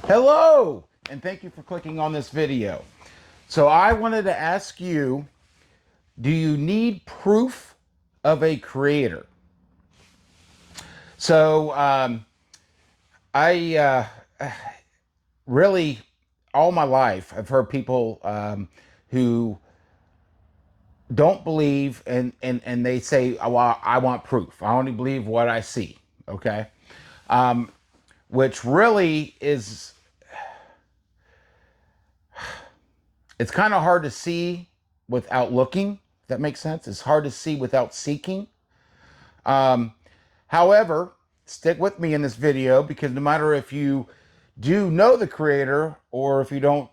Hello, and thank you for clicking on this video. So I wanted to ask you, do you need proof of a creator? So I really, all my life, I've heard people who don't believe and they say, oh, well, I want proof. I only believe what I see. Okay. Which really is, it's kind of hard to see without looking. If that makes sense. It's hard to see without seeking. Um, However, stick with me in this video because no matter if you do know the creator or if you don't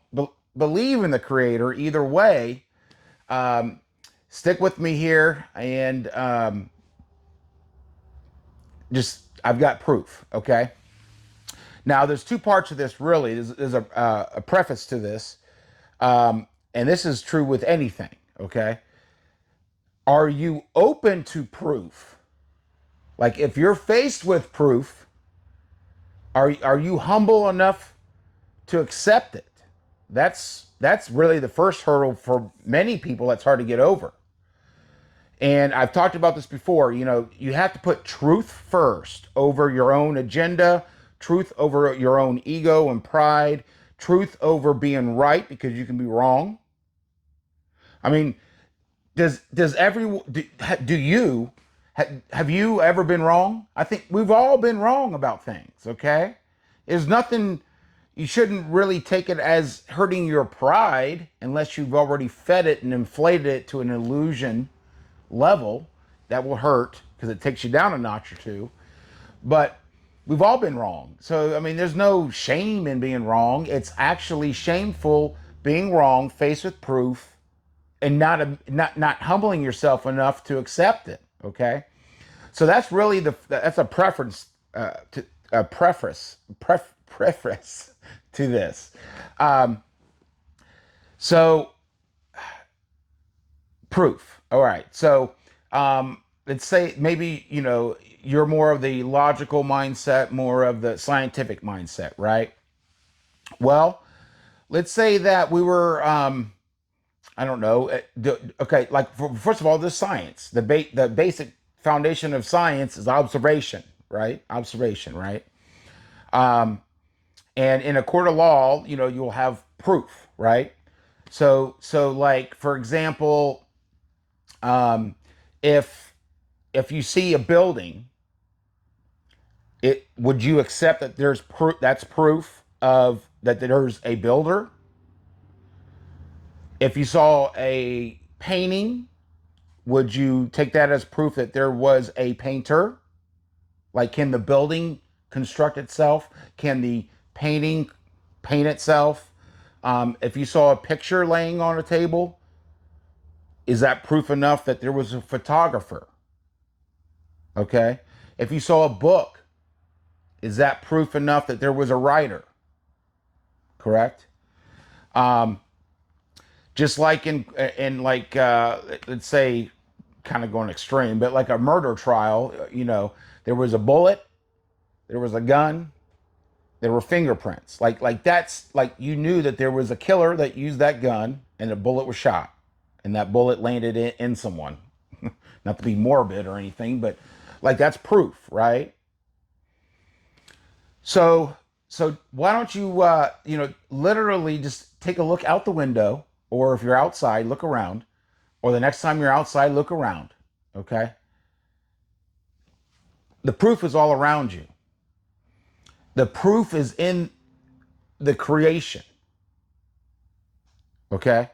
believe in the creator, either way, um, stick with me here and just I've got proof. Okay. Now, there's two parts of this. Really, there's a preface to this, and this is true with anything. Okay. Are you open to proof? Like, if you're faced with proof, are you humble enough to accept it? That's really the first hurdle for many people. That's hard to get over. And I've talked about this before. You know, you have to put truth first over your own agenda, truth over your own ego and pride, truth over being right because you can be wrong. I mean, does everyone do you have you ever been wrong? I think we've all been wrong about things. Okay, there's nothing. You shouldn't really take it as hurting your pride unless you've already fed it and inflated it to an illusion level that will hurt because it takes you down a notch or two. But we've all been wrong. So I mean, there's no shame in being wrong. It's actually shameful being wrong, faced with proof, and not humbling yourself enough to accept it. Okay, so that's really that's a preference to a preface to this. Um, so proof. All right. So let's say maybe you're more of the logical mindset, more of the scientific mindset, right? Well, let's say that we were I don't know. Okay, like first of all, the science, the basic foundation of science is observation, right? Observation, right? Um, and in a court of law, you'll have proof, right? So like for example, um, if if you see a building, it would you accept that there's proof? That's proof of that there's a builder. If you saw a painting, would you take that as proof that there was a painter? Like, can the building construct itself? Can the painting paint itself? If you saw a picture laying on a table, is that proof enough that there was a photographer? Okay. If you saw a book, is that proof enough that there was a writer? Correct. Um, just like in like let's say, kind of going extreme, but like a murder trial, there was a bullet, there was a gun, there were fingerprints. Like that's like you knew that there was a killer that used that gun, and a bullet was shot, and that bullet landed in someone. Not to be morbid or anything, but like that's proof, right? So so why don't you literally just take a look out the window, or if you're outside, look around, or the next time you're outside, look around. Okay, the proof is all around you. The proof is in the creation. Okay,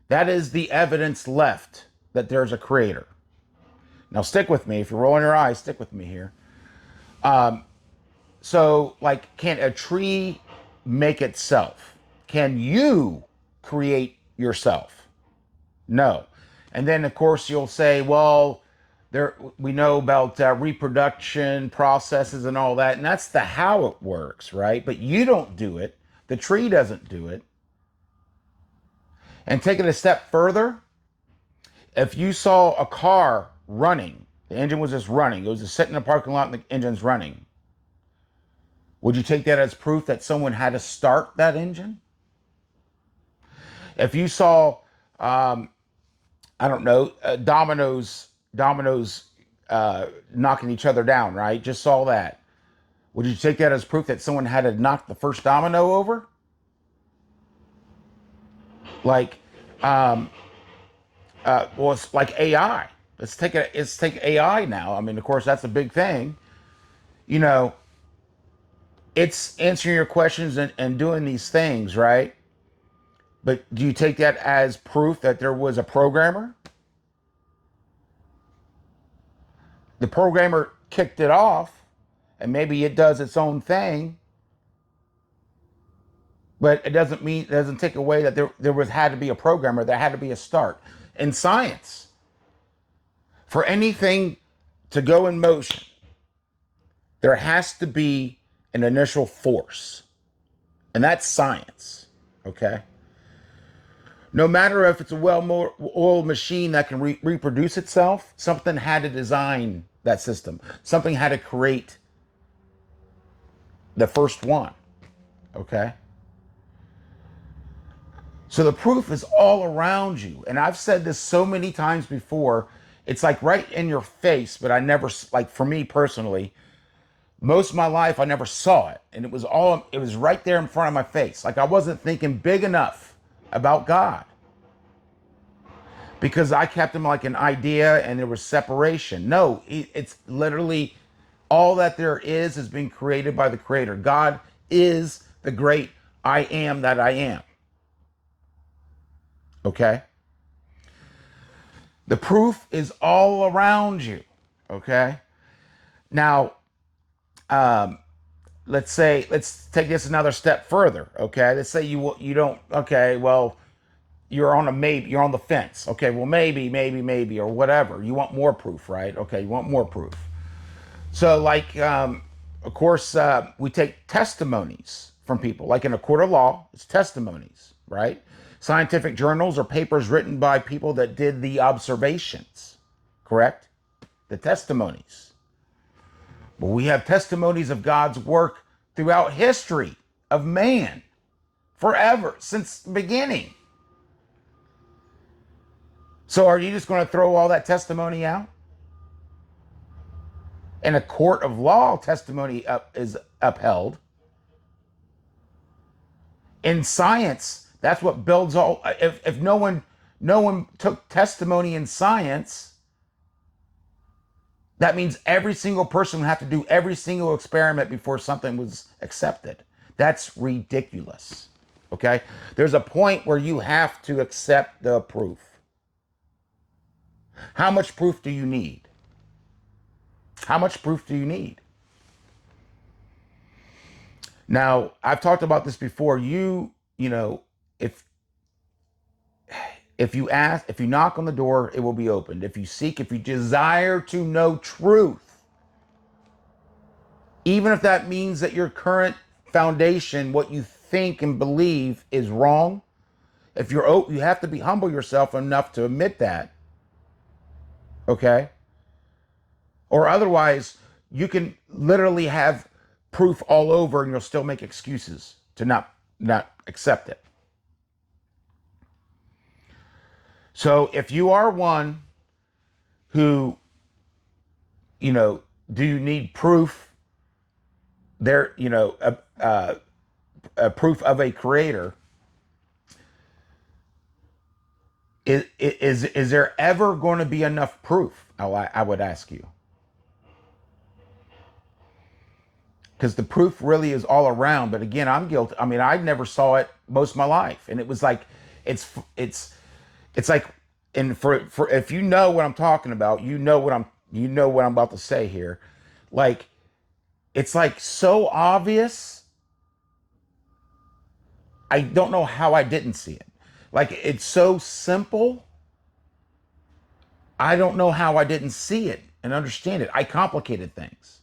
that is the evidence left that there's a creator. Now stick with me. If you're rolling your eyes, stick with me here. Um, so, like, can a tree make itself? Can you create yourself? No. And then, of course, you'll say, well, there we know about reproduction processes and all that, and that's the how it works, right? But you don't do it. The tree doesn't do it. And take it a step further, if you saw a car running, the engine was just running, it was just sitting in a parking lot and the engine's running. Would you take that as proof that someone had to start that engine? If you saw, I don't know, dominoes knocking each other down, right? Just saw that. Would you take that as proof that someone had to knock the first domino over? Like, well, it's like AI. Let's take AI now. I mean, of course, that's a big thing. You know, it's answering your questions and doing these things, right? But do you take that as proof that there was a programmer? The programmer kicked it off, and maybe it does its own thing, but it doesn't take away that there was had to be a programmer. There had to be a start. In science, for anything to go in motion, there has to be an initial force, and that's science. Okay. No matter if it's a well-oiled machine that can reproduce itself, something had to design that system. Something had to create the first one. Okay. So the proof is all around you. And I've said this so many times before. It's like right in your face, but I never, like for me personally, most of my life I never saw it. And it was right there in front of my face. Like I wasn't thinking big enough about God because I kept him like an idea and there was separation. No, it's literally all that there is being created by the creator. God is the great I am that I am. Okay? The proof is all around you. Okay? Now, let's take this another step further. Okay? Let's say you don't, okay, well, you're on the fence. Okay, well, maybe, or whatever. You want more proof, right? Okay, you want more proof. So, like, of course, we take testimonies from people. Like in a court of law, it's testimonies, right? Scientific journals or papers written by people that did the observations, correct? The testimonies. But we have testimonies of God's work throughout history of man, forever, since the beginning. So are you just going to throw all that testimony out? And a court of law testimony is upheld. In science, that's what builds all. If no one took testimony in science, that means every single person would have to do every single experiment before something was accepted. That's ridiculous. Okay? There's a point where you have to accept the proof. How much proof do you need? How much proof do you need? Now, I've talked about this before. You know, if if you ask, if you knock on the door, it will be opened. If you seek, if you desire to know truth, even if that means that your current foundation, what you think and believe is wrong, if you have to be humble yourself enough to admit that. Okay? Or otherwise, you can literally have proof all over and you'll still make excuses to not accept it. So if you are one who, you know, do you need proof there, you know, a proof of a creator, is there ever going to be enough proof? I would ask you. Because the proof really is all around. But again, I'm guilty. I mean, I never saw it most of my life. And it was like, it's, it's, it's like, and for if you know what I'm talking about, you know what I'm about to say here. Like, it's like so obvious. I don't know how I didn't see it. Like, it's so simple. I don't know how I didn't see it and understand it. I complicated things.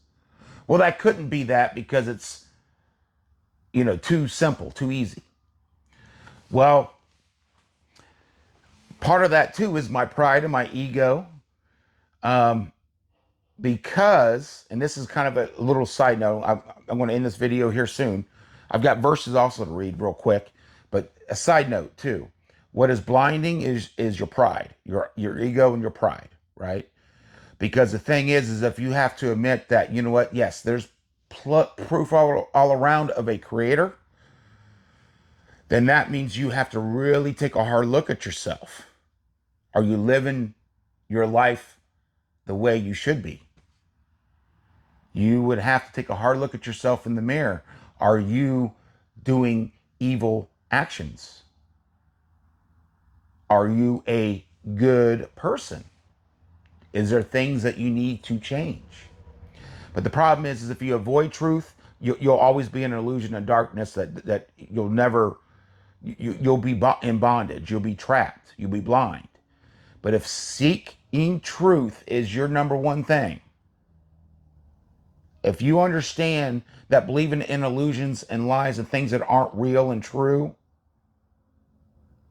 Well, that couldn't be that because it's, you know, too simple, too easy. Well, part of that too is my pride and my ego. Because, and this is kind of a little side note, I'm going to end this video here soon. I've got verses also to read real quick, but a side note too. What is blinding is your pride, your ego and your pride, right? Because the thing is if you have to admit that, you know what, yes, there's proof all around of a creator, then that means you have to really take a hard look at yourself. Are you living your life the way you should be? You would have to take a hard look at yourself in the mirror. Are you doing evil actions? Are you a good person? Is there things that you need to change? But the problem is if you avoid truth, you'll always be in an illusion of darkness that you'll never, you'll be in bondage. You'll be trapped. You'll be blind. But if seeking truth is your number one thing, if you understand that believing in illusions and lies and things that aren't real and true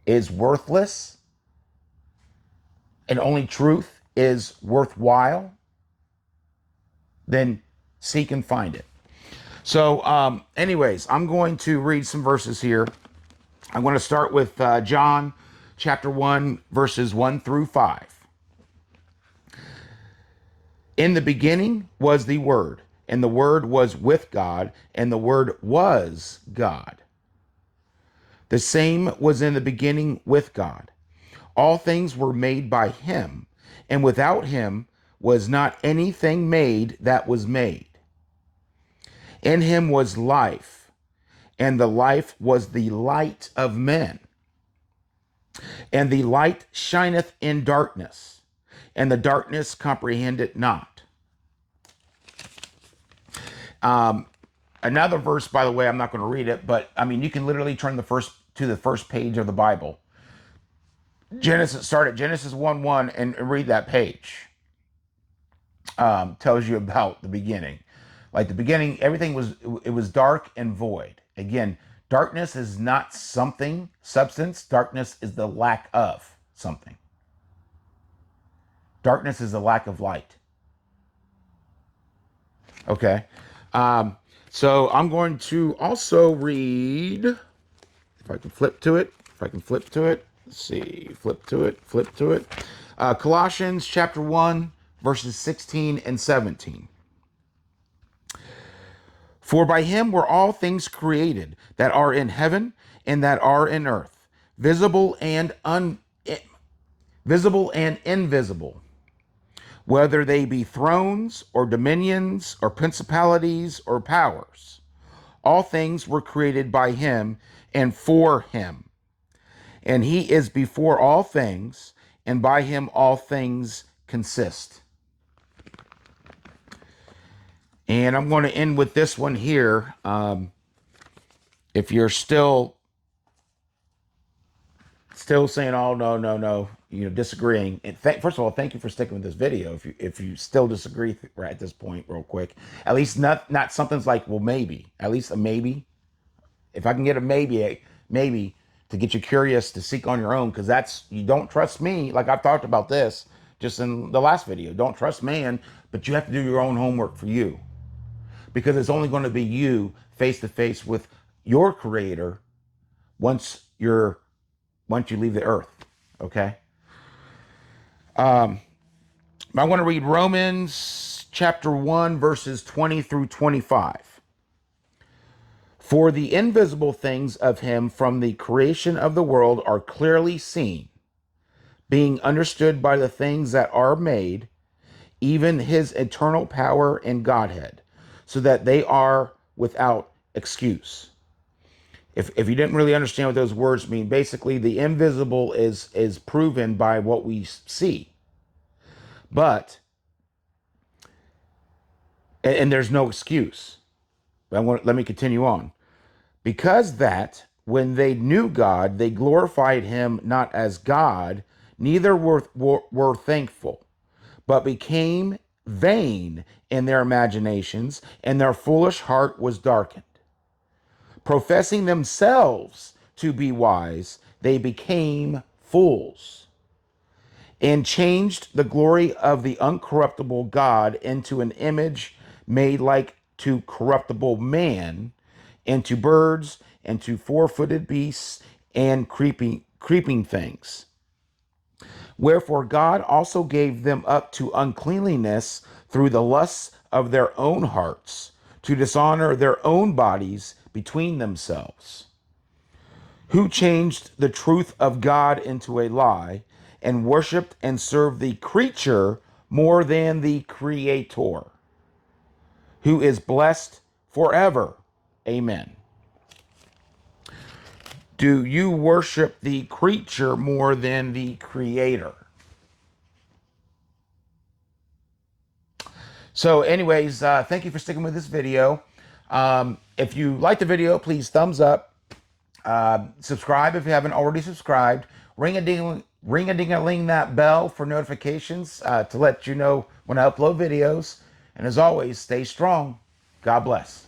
is worthless, and only truth is worthwhile, then seek and find it. So, anyways, I'm going to read some verses here. I'm going to start with John chapter 1, verses 1 through 5. In the beginning was the Word, and the Word was with God, and the Word was God. The same was in the beginning with God. All things were made by him, and without him was not anything made that was made. In him was life, and the life was the light of men. And the light shineth in darkness, and the darkness comprehended not. Another verse, by the way, I'm not going to read it, but I mean, you can literally turn to the first page of the Bible. Start at Genesis 1:1 and read that page. Tells you about the beginning. Like the beginning, everything was dark and void. Again, darkness is not substance. Darkness is the lack of something. Darkness is the lack of light. Okay. So I'm going to also read, if I can flip to it, let's see, flip to it. Colossians chapter 1, verses 16 and 17. For by him were all things created that are in heaven and that are in earth, visible and invisible, whether they be thrones or dominions or principalities or powers. All things were created by him and for him. And he is before all things, and by him all things consist. And I'm going to end with this one here. If you're still saying, "Oh no," disagreeing. And first of all, thank you for sticking with this video. If you still disagree right at this point, real quick, at least not something's like, well, maybe. At least a maybe. If I can get a maybe to get you curious to seek on your own, because you don't trust me. Like I've talked about this just in the last video. Don't trust man, but you have to do your own homework for you. Because it's only going to be you face to face with your creator once you leave the earth. Okay. I want to read Romans chapter 1, verses 20 through 25. For the invisible things of him from the creation of the world are clearly seen, being understood by the things that are made, even his eternal power and Godhead, so that they are without excuse. If you didn't really understand what those words mean, basically the invisible is proven by what we see. But, and there's no excuse. Let me continue on. Because that when they knew God, they glorified him not as God, neither were thankful, but became vain in their imaginations, and their foolish heart was darkened. Professing themselves to be wise, they became fools, and changed the glory of the uncorruptible God into an image made like to corruptible man, and to birds, and to four-footed beasts, and creeping things. Wherefore God also gave them up to uncleanliness through the lusts of their own hearts, to dishonor their own bodies between themselves, who changed the truth of God into a lie, and worshiped and served the creature more than the Creator, who is blessed forever. Amen. Do you worship the creature more than the Creator? So, anyways, thank you for sticking with this video. If you like the video, please thumbs up. Subscribe if you haven't already subscribed. Ring a ding a ling that bell for notifications to let you know when I upload videos. And as always, stay strong. God bless.